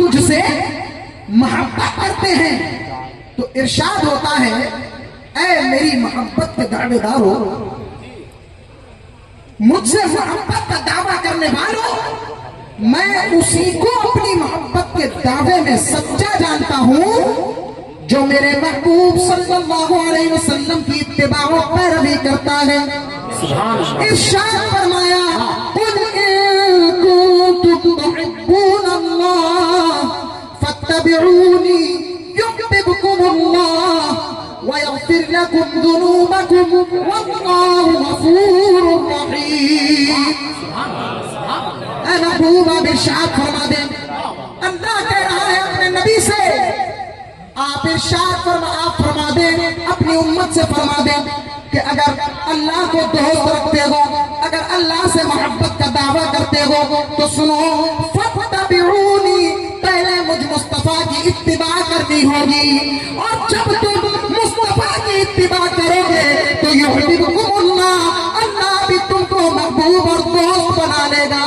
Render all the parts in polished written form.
تجھ سے محبت کرتے ہیں. تو ارشاد ہوتا ہے اے میری محبت کے دعوے دارو، مجھ سے محبت کا دعویٰ کرنے والوں، میں اسی کو اپنی محبت کے دعوے میں سچا جانتا ہوں جو میرے محبوب صلی اللہ علیہ وسلم کی اتباع و پیروی کرتا ہے. ارشاد فرمایا قُلْ إِن كُنتُمْ تُحِبُّونَ اللَّهَ فَاتَّبِعُونِي يُحْبِبْكُمُ اللَّهُ وَيَغْفِرْ لَكُمْ ذُنُوبَكُمْ وَاللَّهُ غَفُورٌ رَحِيمٌ. اے محبوب آپ ارشاد فرما دیں. اللہ کہہ رہا ہے اپنے نبی سے، آپ ارشاد آپ فرما دیں، اپنی امت سے فرما دیں کہ اگر اللہ کو دوست رکھتے ہو، اگر اللہ سے محبت کا دعویٰ کرتے ہو تو سنو، فَاتَّبِعُونِي، پہلے مجھ مصطفیٰ کی اتباع کرنی ہوگی، اور جب تم مصطفیٰ کی اتباع کرو گے تو یحببکم اللہ، اللہ بھی تم کو محبوب اور دوست بنا لے گا.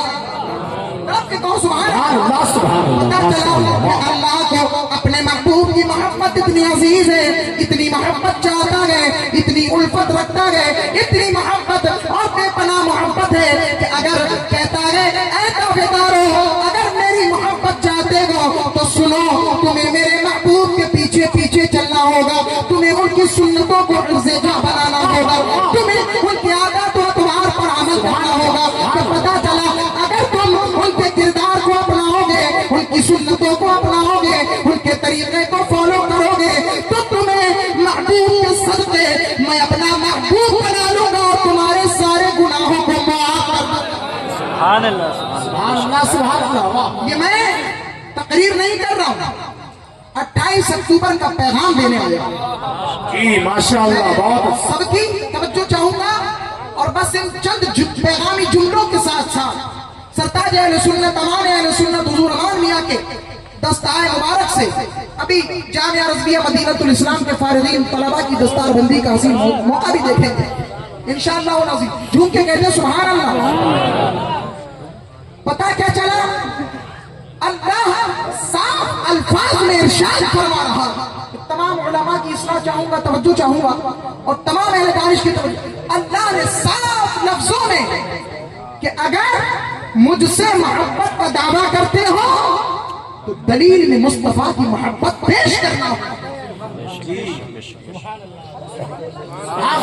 اللہ کو اپنے محبوب کی محبت اتنی عزیز ہے، اتنی محبت چاہتا ہے، اتنی الفت رکھتا ہے، اتنی محبت اور بے پناہ محبت ہے کہ اگر کہتا ہے اے تابعدارو، اگر میری محبت چاہتے ہو تو سنو، تمہیں میرے محبوب کے پیچھے پیچھے چلنا ہوگا، تمہیں ان کی سنتوں کو حفظ جا بنانا ہوگا، تمہیں ان کی عادات و اطوار پر عمل کرنا ہوگا. کہ پتہ چلا اگر تم ان کے کردار کو اپناؤ گے، ان کی سنتوں کو اپناؤ گے، ان کے طریقے کو فالو کرو گے تو تمہیں محبوب کے صدقے میں اپنا محبوب بنا لوں گا اور تمہارے سارے گناہوں کو معاف کر دوں گا. سبحان اللہ سبحان اللہ سبحان اللہ. یہ میں تقریر نہیں کر رہا ہوں، 28 اکتوبر کا پیغام دینے آیا. جی ماشاءاللہ، بہت سب کی توجہ چاہوں گا اور بس ان چند پیغامی جملوں کے ساتھ ساتھ سرتاج اہل سنت، تمام اہل سنت حضور امان میاں کے دستار مبارک سے ابھی جامعہ رضویہ مدینۃ الاسلام کے فارغین طلباء کی دستار بندی کا حسین موقع بھی دیکھیں گے انشاءاللہ العظیم. جھوم کے کہتے ہیں سبحان اللہ. پتہ کیا چلا؟ اللہ صاف الفاظ میں ارشاد فرما رہا. تمام علماء کی اصلاح چاہوں گا، توجہ چاہوں گا، اور تمام اہل دانش کی توجہ. اللہ نے صاف لفظوں میں کہ اگر مجھ سے محبت کا دعویٰ کرتے ہو تو دلیل میں مصطفیٰ کی محبت پیش کرنا ہوگا.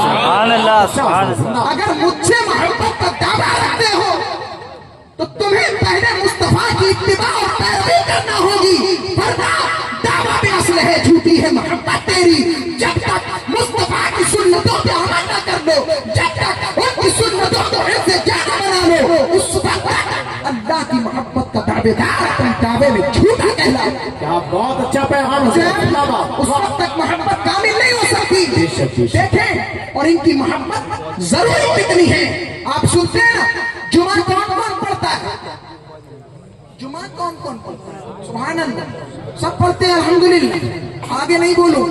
سبحان اللہ سبحان اللہ. اگر مجھ سے محبت کا دعویٰ رکھتے ہو تو تمہیں پہلے مصطفیٰ کی اتباع اور پیروی کرنا ہوگی، ورنہ دعویٰ بھی اصل ہے، جھوٹی ہے محبت تیری. جب تک مصطفیٰ کی سنتوں پہ عمل نہ کر لو، جب تک ان کی سنتوں کو حفظ جانا بنا لو، اس وقت اللہ کی محبت کا دعوے دار اپنے دعوے میں جھوٹا کہلاؤ. کیا بہت اچھا پیغام ہے. اس وقت تک محبت کامل نہیں ہو سکتی. دیکھیں اور ان کی محبت ضروری کتنی ہے. آپ سنتے ہیں نا جمعہ کون کون پڑھتا ہے؟ جمعہ کون کون پڑھتا ہے؟ سبحان اللہ، سب پڑھتے ہیں الحمدللہ. آگے نہیں بولو.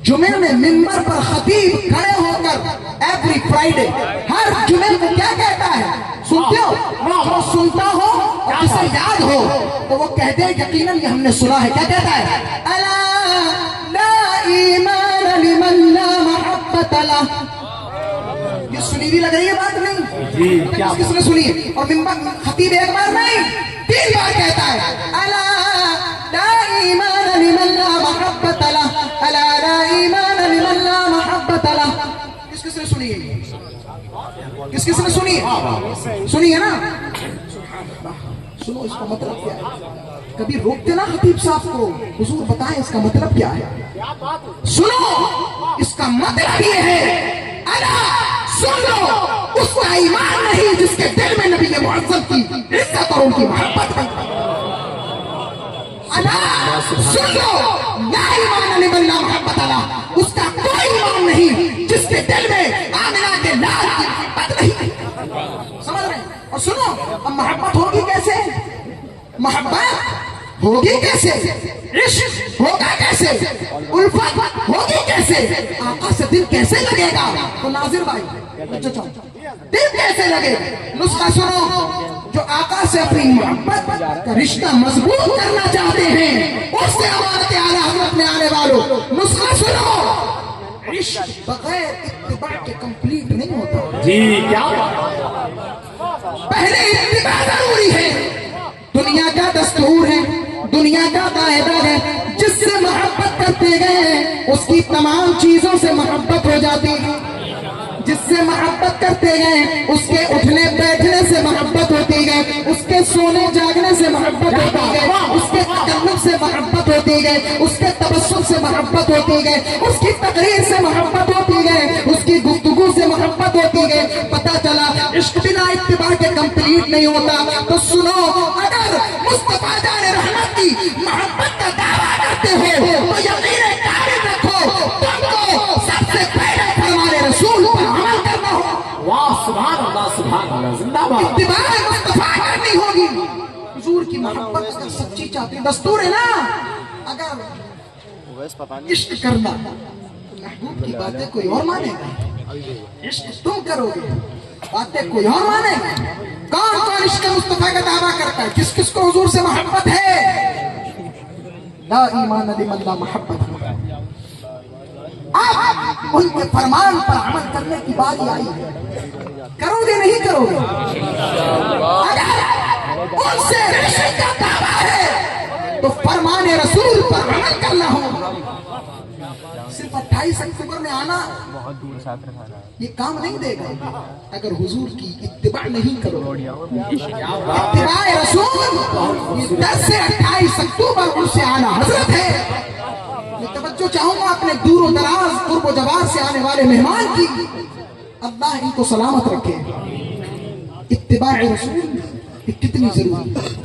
جمعے میں ممبر پر خطیب کھڑے ہو کر ایوری فرائیڈے ہر جمعے کو کیا کہتا ہے سنتے ہو؟ جو سنتا ہو اور جسے یاد ہو تو وہ کہتے ہیں یقیناً یہ ہم نے سنا ہے. کیا کہتا ہے؟ الا لا ایمان لمن لا محبت لہ. یہ سنی بھی لگ رہی ہے بات نہیں؟ کس نے سنی ہے؟ اور ممبر خطیب ایک بار نہیں 3 بار کہتا ہے الا لا ایمان لمن لا محبت لہ، الا لا ایمان لمن لا محبت لہ. کس نے سنی ہے؟ کس نے سنی ہے؟ سنی ہے نا؟ سنو اس کا مطلب کیا ہے. کبھی روکتے نا خطیب صاحب کو، حضور بتائیں اس کا مطلب کیا ہے. سنو اس کا مطلب یہ ہے الا سن لو، اس کا ایمان نہیں جس کے دل میں نبی معظم کی عزت اور ان کی محبت ہے. الا سن لو لا ایمان لمن لا محبت لہ، اس کا کوئی ایمان نہیں جس کے دل میں آمنہ کے لال کی محبت نہیں. سمجھ رہے ہیں؟ اور سنو اب محبت ہوگی کیسے؟ محبت ہوگی کیسے؟ عشق ہوگا کیسے؟ الفت ہوگی کیسے؟ آقا سے دل کیسے لگے گا؟ تو ناظر بھائی دل کیسے لگے؟ نسخہ سنو. جو آقا سے اپنی محبت کا رشتہ مضبوط کرنا چاہتے ہیں اس سے امانت اعلیٰ حضرت میں آنے والوں نسخہ سنو، عشق بغیر اتباع کے کمپلیٹ نہیں ہوتا. جی کیا پہلے اتباع ضروری ہے. دنیا کا دستور ہے، دنیا کا قاعدہ ہے، جس سے محبت کرتے گئے اس کی تمام چیزوں سے محبت ہو جاتی ہے. جس سے محبت کرتے گئے اس کے اٹھنے بیٹھنے سے محبت ہوتی گئی، اس کے سونے جاگنے سے محبت ہوتی گئی، اس کے تکلم سے محبت ہوتی گئی، اس کے تبسم سے محبت ہوتی گئی، اس کی تقریر سے محبت ہوتی گئی، اس کی گفتگو سے محبت ہوتی گئی. پتہ چلا عشق بنا اتباع کے کمپلیٹ نہیں ہوتا. تو سنو، اگر مصطفیٰ جان رحمت کی محبت کا دعویٰ کرتے ہو تو یقین قائم رکھو تم کو سب سے پہلے ہمارے رسول پر عمل کرنا ہو. واہ سبحان اللہ سبحان اللہ زندہ باد. اتباع مصطفیٰ کرنی ہوگی. حضور کی محبت اگر سچی چاہتے ہیں، دستور ہے نا، اگر عشق کرنا تو محبوب کی باتیں کوئی اور مانے گا. عشق تم کرو گے، باتیں کوئی اور مانے گا. کون کون عشق مصطفیٰ کا دعویٰ کرتا ہے؟ کس کس کو حضور سے محبت ہے؟ لا ایمان لمن لا محبت. آپ ان کے فرمان پر عمل کرنے کی باری آئی ہے، کرو گے نہیں کرو گے؟ اگر ان سے عشق کا دعویٰ ہے تو فرمان رسول پر عمل کرنا ہوگا. صرف 28 اکتوبر میں آنا یہ کام نہیں دے گا اگر حضور کی اتباع نہیں کرو. اتباع رسول یہ 10 سے 28 اکتوبر ان سے آنا حضرت ہے. میں توجہ چاہوں گا اپنے دور و دراز قرب و جوار سے آنے والے مہمان کی. اللہ ان کو سلامت رکھے. اتباع رسول یہ کتنی ضروری ہے.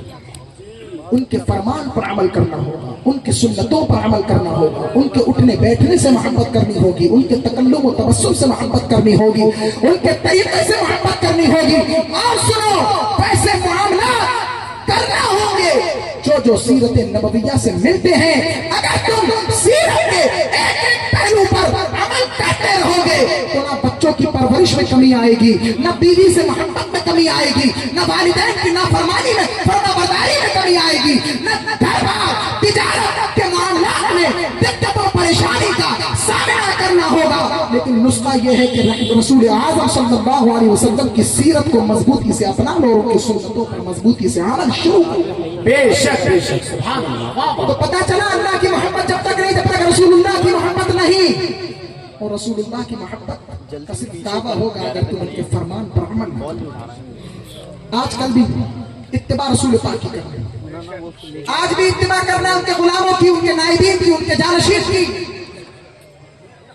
ان کے فرمان پر عمل کرنا ہوگا، ان کی سنتوں پر عمل کرنا ہوگا، ان کے اٹھنے بیٹھنے سے محبت کرنی ہوگی، ان کے تکلم و تبسم سے محبت کرنی ہوگی، ان کے طریقے سے محبت کرنی ہوگی. اور سنو، ویسے معاملات کرنا ہوں گے جو سیرت نبویہ سے ملتے ہیں. اگر تم سیرت کے ایک ایک پہلو پر عمل کرتے رہو گے تو نہ بچوں کی پرورش میں کمی آئے گی، نہ بیوی سے محبت میں کمی آئے گی، نہ والدین کی نافرمانی میں فرما برداری میں کمی آئے گی، نہ گھر بار تجارت کے معاملات میں دقت و پریشانی کا سامنا کرنا ہوگا. لیکن نسخہ یہ ہے کہ رسول اعظم صلی اللہ علیہ وسلم کی سیرت کو مضبوطی سے اپنا لو، ان کی سنتوں پر مضبوطی سے عمل شروع کرو. بے شک بے شک سبحان اللہ. تو پتہ چلا اللہ کی محبت جب تک نہیں، جب تک رسول اللہ کی محبت نہیں. اور رسول اللہ کی محبت کا صرف دعویٰ ہوگا اگر تم ان کے فرمان پر عمل کرو. آج کل بھی اتباع رسول پاک کی کرنا، آج بھی اتباع کرنا ہے ان کے غلاموں کی، ان کے نائبین کی، ان کے جانشین کی.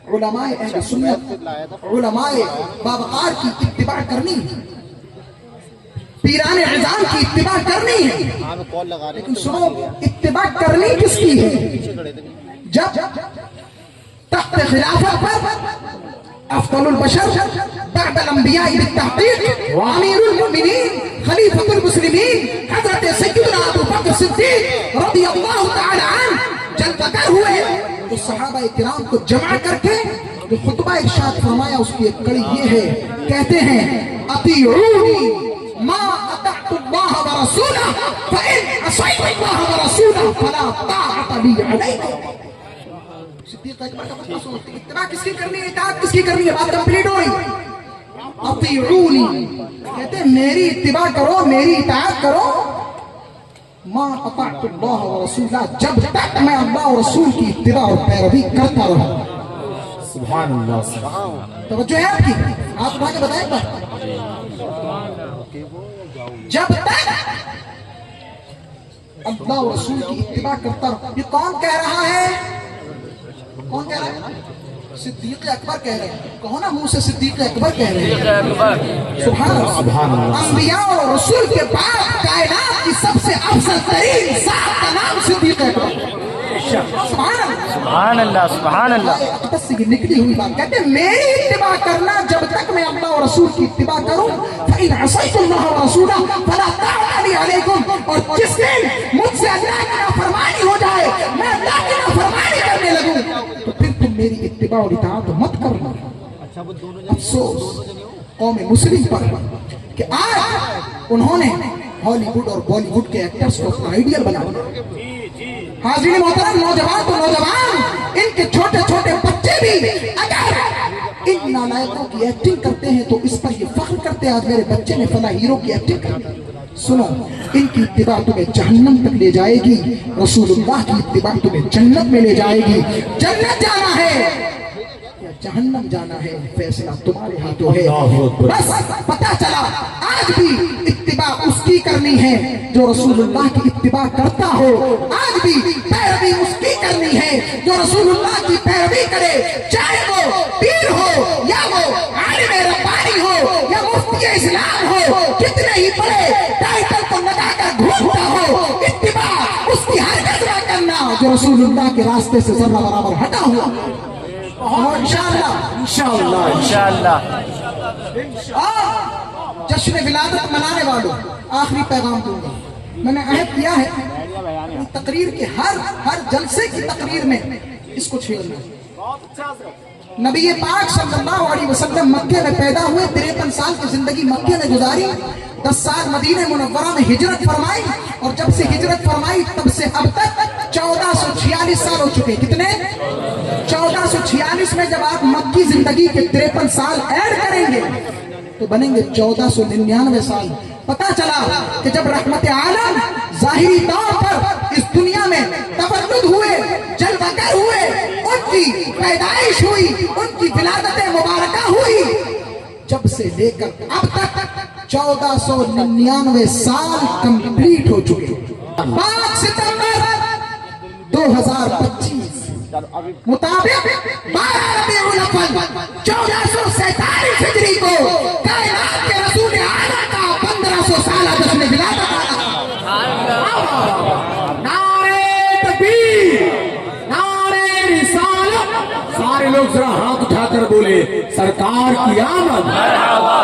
علماء اہل سنت، علماء باوقار کی اتباع کرنی ہے، پیران عظام کی اتباع کرنی ہے. لیکن سنو، اتباع کرنی کس کی ہے؟ جب تحت خلافت پر افضل البشر بعد الانبیاء بالتحقیق امیر المؤمنین خلیفۃ المسلمین حضرت سیدنا ابو بکر صدیق رضی اللہ تعالی عنہ جلوہ گر ہوئے تو صحابہ کرام کو جمع کر کے جو خطبہ ارشاد فرمایا اس کی ایک کڑی یہ ہے، کہتے ہیں اطیعونی ما اطعت اللہ ورسولہ فإن عصیت اللہ ورسولہ فلا طاعۃ لی علیکم. صدیق اکبر کا مطلب سنو، اتباع کس کی کرنی ہے، اطاعت کس کی کرنی ہے؟ بات کمپلیٹ ہوئی. اطیعونی کہتے ہیں میری اتباع کرو، میری اطاعت کرو. ما اطعت اللہ ورسولہ، جب تک میں اللہ اور رسول کی اتباع اور پیروی کرتا رہوں. سبحان اللہ سبحان اللہ. توجہ ہے آپ کی؟ آپ اٹھا کے بتائیں گا. جب تک اللہ اور رسول کی اتباع کرتا رہوں. یہ کون کہہ رہا ہے؟ کون کہہ رہا ہے؟ صدیق اکبر کہہ رہے ہیں. کہو نا منہ سے صدیق اکبر کہہ رہے ہیں. سبحان اللہ. انبیاء اور رسول کے بعد کائنات کی سب سے افضل ترین ذات کا نام صدیق اکبر. سبحان اللہ سبحان اللہ. اقدس سے یہ نکلی ہوئی بات. کہتے ہیں میری اتباع کرنا جب تک میں اللہ اور رسول کی اتباع کروں. فإن عصیت اللہ ورسولہ فلا طاعۃ لی علیکم. اور جس دن مجھ سے اللہ کی نافرمانی ہو جائے، میں اللہ کی نافرمانی کرنے لگوں، تو پھر تم میری اتباع اور اطاعت مت کرنا. افسوس قوم مسلم پر کہ آج انہوں نے हॉलीवुड और बॉलीवुड के एक्टर्स को अपना आइडियल बना दिया। हाजिर मोहतरम, नौजवान तो नौजवान, इनके छोटे छोटे बच्चे भी अगर इन नालायकों की एक्टिंग करते हैं तो इस पर ये फख्र करते हैं आज मेरे बच्चे ने फला हीरो की एक्टिंग की। सुनो, इनकी इत्तिबा तुम्हें जहन्नम तक ले जाएगी, रसूलुल्लाह की इत्तिबा तुम्हें जन्नत में ले जाएगी। जन्नत जाना है या जहन्नम जाना है, फैसला तुम्हारे हाथों है। बस पता चला आज भी इत्तिबा उसकी करनी है जो रसूलुल्लाह की इत्तिबा करता हो, आज भी पैरवी उसकी करनी है जो रसूलुल्लाह की पैरवी करे, चाहे वो पीर हो या वो आलिम रब्बानी हो या मुफ्ती इस्लाम हो, कितने ही बड़े टाइटल को लगाकर घूमता हो, इत्तिबा उसकी हरकत न करना जो रसूलुल्लाह के रास्ते से जर्रा बराबर हटा हुआ। और इंशाअल्लाह जश्न विलादत मनाने वालों आखिरी पैगाम दूंगा। मैंने अहद किया है तकरीर के हर जलसे की तकरीर में इसको छेड़ना। नबी पाक सल्लल्लाहु अलैहि वसल्लम मक्के में पैदा हुए, 53 साल की जिंदगी मक्के में गुजारी, 10 साल मदीने मुनव्वरा में हिजरत फरमाई, और जब से हिजरत फरमाई तब से अब तक 1446 साल हो चुके। कितने? 1446 में जब आप मक्की जिंदगी के 53 साल ऐड करेंगे तो बनेंगे 1499 साल। पता चला कि जब रहमत आलम जाहिरी तौर पर इस दुनिया में तवल्लुद हुए, जलवागर हुए, उनकी पैदाइश हुई, उनकी विलादत मुबारका हुई, जब से लेकर अब तक 1499 साल कंप्लीट हो चुके। 5 सितंबर 2025 मुताबिक 12 रबीउल अव्वल 1447 हिजरी को कायनात के रसूल आला का 1500 साल जश्न विलादत। नारे तकबीर, नारे रिसालत। सारे लोग जरा हाथ उठाकर बोले सरकार की आमद,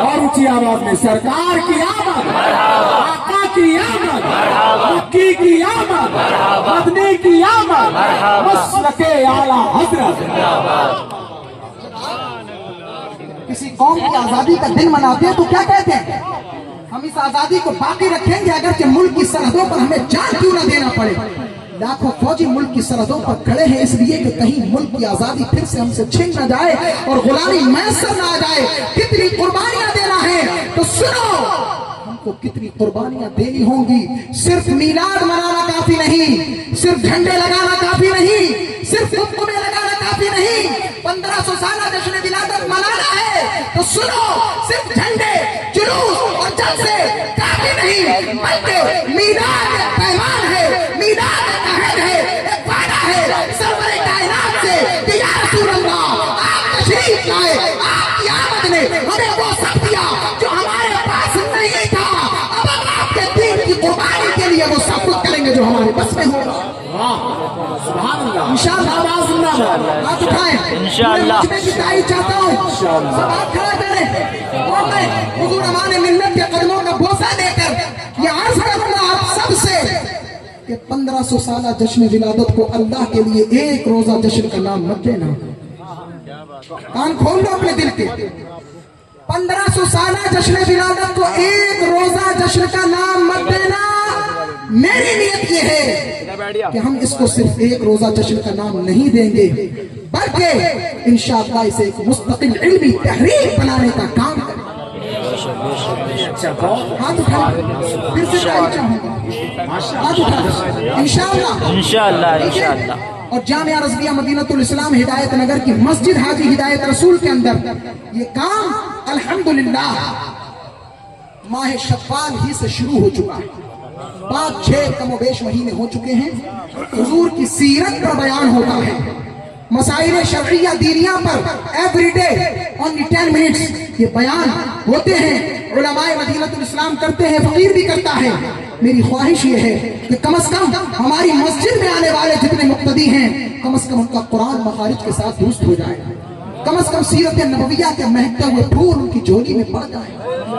और ऊंची आवाज में सरकार की आमद, आका की आमद, मक्की की आमद, मदनी की आमद, मसलके आला हजरत। किसी कौम की आजादी का दिन मनाते हैं तो क्या कहते हैं? हम इस आजादी को बाकी रखेंगे अगरचे मुल्क की सरहदों पर हमें जान क्यों न देना पड़े। लाखों फौजी मुल्क की सरहदों पर खड़े हैं इसलिए कि कहीं मुल्क की आजादी फिर से हमसे छिन न जाए और गुलामी मैसर न आ जाए। कितनी कुर्बानियां देना है तो सुनो, हमको कितनी कुर्बानियां देनी होंगी। सिर्फ मीलाद मनाना काफी नहीं, सिर्फ झंडे लगाना काफी नहीं, सिर्फ हुक्में लगाना काफी नहीं, 1500 साल जश्न विलादत मनाना है तो सुनो, सिर्फ झंडे, जुलूस और जलसे काफी नहीं, बल्कि मीलाद एक पैमान है, मीलाद एक अहद है, एक वादा है सरवरे कायनात से कि या रसूल अल्लाह आप तशरीफ लाए, आपकी आमद ने हमें वो सब दिया जो हमारे पास नहीं था। अब हम आपके दीन की कुर्बानी के लिए वो सब कुछ करेंगे जो हमारे बस में होगा। इंशाअल्लाह हाथ उठाएं, इंशाअल्लाह की तारीफ चाहता हूँ। आप खड़ा करें और मैं हुजूर अमान मिल्लत के कदमों का बोसा देकर ये अर्ज करूंगा आप सबसे कि 1500 साल जश्न विलादत को अल्लाह के लिए एक रोजा जश्न का नाम मत देना। कान खोल लो अपने दिल के। 1500 साल जश्न विलादत को एक रोजा जश्न का नाम मत देना। मेरी नियत ये है कि हम इसको सिर्फ एक रोजा जश्न का नाम नहीं देंगे, बल्कि इंशाअल्लाह इसे एक मुस्तकिल इल्मी तहरीक बनाने का काम करेंगे। हाथ उठा, फिर से चाहूंगा, हाथ उठा, इंशाअल्लाह इंशाअल्लाह इंशाअल्लाह। और जामिया रज़विया मदीनतुल इस्लाम हिदायत नगर की मस्जिद हाजी हिदायत रसूल के अंदर ये काम अल्हम्दुलिल्लाह माह शव्वाल ही से शुरू हो चुका है। 5-6 कमोबेश महीने हो चुके हैं। हुजूर की सीरत पर बयान होता है, मसाइल शरइया दीनिया पर एवरीडे ओनली 10 मिनट्स ये बयान होते हैं। उलमाए मदीनतुल इस्लाम करते हैं, फकीर भी करता है। मेरी ख्वाहिश ये है कि कम से कम हमारी मस्जिद में आने वाले जितने मुक्तदी हैं कम से कम उनका कुरान मखारिज के साथ दुरुस्त हो जाए, कम से कम सीरत नबविया के महकते हुए फूल उनकी झोली में पड़ जाए।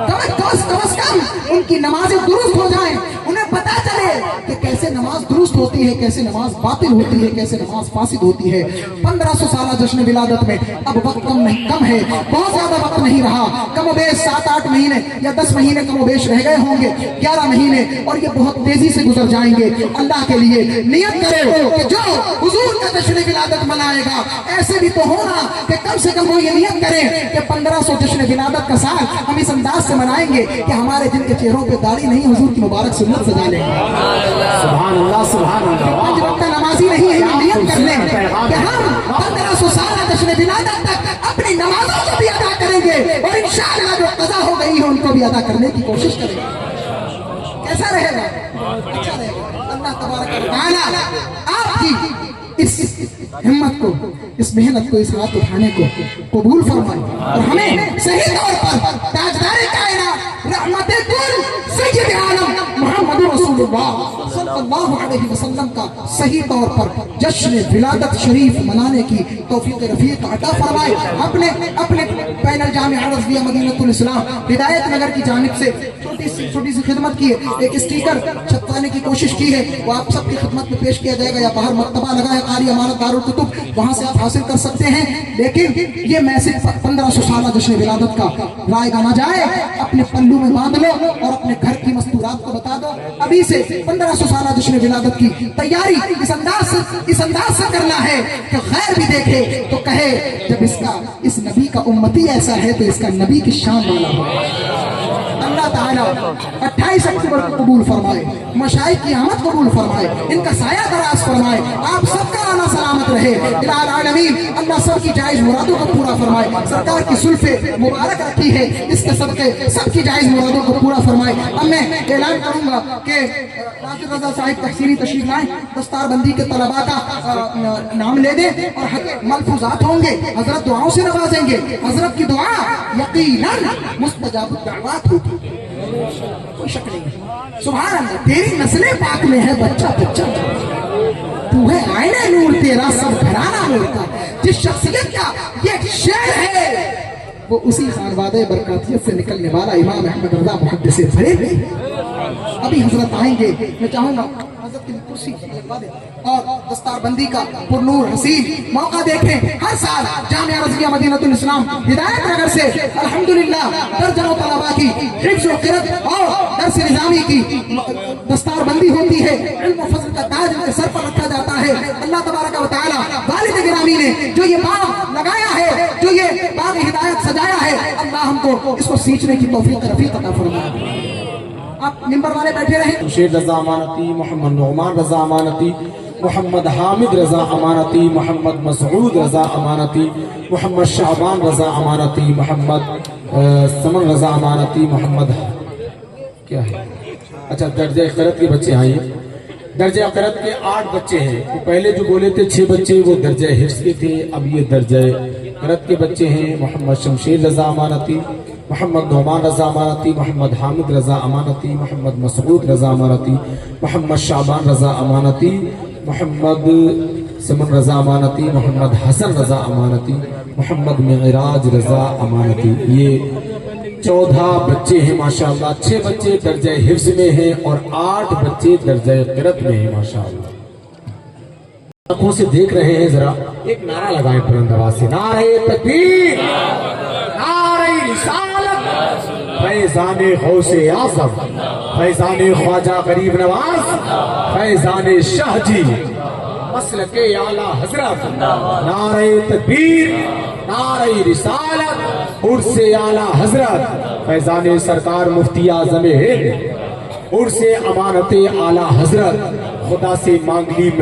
कम से कम उनकी नमाजें दुरुस्त हो जाएं, उन्हें पता चले कि कैसे नमाज दुरुस्त होती है, कैसे नमाज बातिल होती है, कैसे नमाज फासिद होती है। 1500 साल जश्न विलादत में अब वक्त कम है, बहुत ज्यादा वक्त नहीं रहा, कमोबेश 7-8 महीने या 10 महीने कमोबेश रह गए होंगे, 11 महीने, और ये बहुत तेजी से गुजर जाएंगे। अल्लाह के लिए नियत करो कि जो हुजूर का जश्न विलादत मनाएगा, ऐसे भी तो होना कि कम से कम वो ये नियत करें कि 1500 जश्न विलादत का साल हम इस अंदाज से मनाएंगे कि हमारे जिनके चेहरों पे दाढ़ी नहीं, हुजूर की मुबारक सुन्नत सजा लेंगे। सुभान अल्लाह, सुभान अल्लाह। 5 वक्त नमाजी नहीं है, ये नियत कर लें कि हम 1500 साल जश्न विलादत तक अपनी नमाजों को भी अदा करेंगे और इंशाअल्लाह जो कज़ा हो गई है उनको भी अदा करने की कोशिश करेंगे। कैसा रहेगा? अच्छा रहेगा। अल्लाह तबारक व तआला आपकी इस हिम्मत को, इस मेहनत को, इस हाथ उठाने को कबूल फरमाए और हमें सही तौर पर ताजदार कायनात रहमते कुल सय्यद आलम मोहम्मद रसूलुल्लाह सल्लल्लाहु अलैहि वसल्लम का सही तौर पर जश्न विलादत शरीफ मनाने की तौफीक रफीक अता फरमाए। अपने पैनल जामिया रज़विया मदीनतुल इस्लाम हिदायत नगर की जानिब से छोटी सी खिदमत की है, एक स्टिकर छपवाने की कोशिश की है, वो आप सबकी खिदमत में पेश किया जाएगा, या बाहर मक्तबा लगा है कारी अमानत दारुल कुतुब, वहां से आप हासिल कर सकते हैं। लेकिन ये मैसेज 1500 साल जश्न विलादत का रायगा ना जाए, अपने पल्लू में बांध लो और अपने घर की मस्तूरात को बता दो। अभी से 1500 साल जश्न विलादत की तैयारी इस अंदाज से करना है कि गैर भी देखे तो कहे जब इस नबी का उम्मती ऐसा है तो इसका नबी की शान वाला हो। अल्लाह ताला 28 अक्टूबर को कबूल फरमाए, मशाइख की आमद कबूल फरमाए, इनका साया दराज फरमाए, आप सबका आना सलामत रहे इलाल आलमीन। अल्लाह सबकी जायज मुरादों को पूरा फरमाए। सरकार की सुल्फे मुबारक रखी है, इसके सदके सबकी जायज मुरादों को पूरा फरमाए। अब मैं ऐलान करूंगा कि नाज़िर रज़ा साहिब तहसीली तशरीफ लाएं, दस्तार बंदी के तलबा का नाम ले दें और मलफूजात होंगे, हजरत दुआओं से नवाजेंगे। हजरत की दुआ यकीनन मुस्तजाब दुआत होगी, कोई शक नहीं। सुभान अल्लाह, तेरी नस्ले पाक में है बच्चा, तू है आईने नूर, तेरा सब घराना मिलता। जिस शख्सियत का ये शेर है वो उसी खानवादे बरकातियत से निकलने वाला इमाम अहमद रज़ा मुहद्दिस फरीदी। अभी हजरत आएंगे, मैं चाहूंगा हजरत की कुर्सी लगवा दें और दस्तार बंदी का पुरनूर हसीन मौका देखें। हर साल जामिया रज़विया मदीनतुल इस्लाम हिदायत नगर से अल्हम्दुलिल्लाह दर्जनों तलबा की हिफ्ज़ व क़िराअत और दर्स निज़ामी की दस्तार बंदी होती है। इल्म व फज़ल का ताज उनके सर पर रखा जाता है। अल्लाह तबारक व तआला वालिद गिरामी ने जो ये बाग लगाया है, जो ये बाग हिदायत सजाया है, अल्लाह हमको इसको सींचने की तौफीक रफ़ीक अता फरमाए। आप मिंबर वाले बैठे रहे। शमशेर रजा अमानती, मोहम्मद नौमान रजा अमानती, मोहम्मद हामिद रजा अमानती, मोहम्मद मसऊद रजा अमानती, मोहम्मद शाबान रजा अमानती, मोहम्मद समन रजा अमानती, मोहम्मद क्या है, अच्छा दर्जे क़िराअत के बच्चे आइए। दर्जे क़िराअत के 8 बच्चे हैं। तो पहले जो बोले थे 6 बच्चे वो दर्जे हिफ्ज़ के थे, अब ये दर्जे क़िराअत के बच्चे हैं। मोहम्मद शमशेर रजा अमानती, मोहम्मद नौमान रजा अमानती, मोहम्मद हामिद रजा अमानती, मोहम्मद मसऊद रजा अमानती, मोहम्मद शाबान रजा अमानती, मोहम्मद समन रजा अमानती, मोहम्मद हसन रजा अमानती, मोहम्मद मिराज रजा अमानती। ये 14 बच्चे हैं माशाअल्लाह। 6 बच्चे दर्जे हिफ्ज़ में हैं और 8 बच्चे दर्जे क़िराअत में हैं माशाअल्लाह। आंखों से देख रहे हैं, जरा एक नारा लगाएं बुलंद आवाज से, नारे तकबीर, नारे रिसालत, फैज़ाने गौसे आज़म, फैज़ाने ख्वाजा गरीब नवाज, फैज़ाने शाहजी, मसलके आला हजरत, नारे तकबीर, नारे रिसालत, उर्से आला हजरत, फैज़ाने सरकार मुफ्ती आज़म हिंद, उर्से अमानते आला हजरत, खुदा से मांग ली मैं